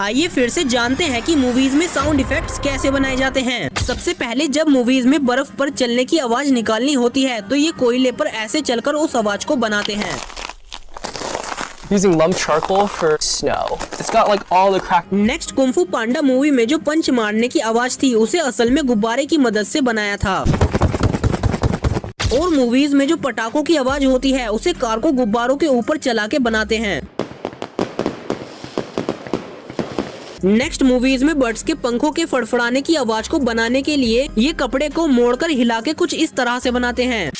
आइए फिर से जानते हैं कि मूवीज में साउंड इफेक्ट्स कैसे बनाए जाते हैं। सबसे पहले जब मूवीज में बर्फ पर चलने की आवाज निकालनी होती है तो ये कोयले पर ऐसे चलकर उस आवाज को बनाते हैं। Using lump charcoal for snow. It's got like all the crack. Next kung fu Panda movie में जो पंच मारने की आवाज थी उसे असल में गुब्बारे की मदद से बनाया था। और मूवीज में जो पटाखों की आवाज होती है उसे कार को गुब्बारों के ऊपर चला के बनाते हैं। नेक्स्ट मूवीज में बर्ड्स के पंखों के फड़फड़ाने की आवाज को बनाने के लिए ये कपड़े को मोड़कर हिला के कुछ इस तरह से बनाते हैं।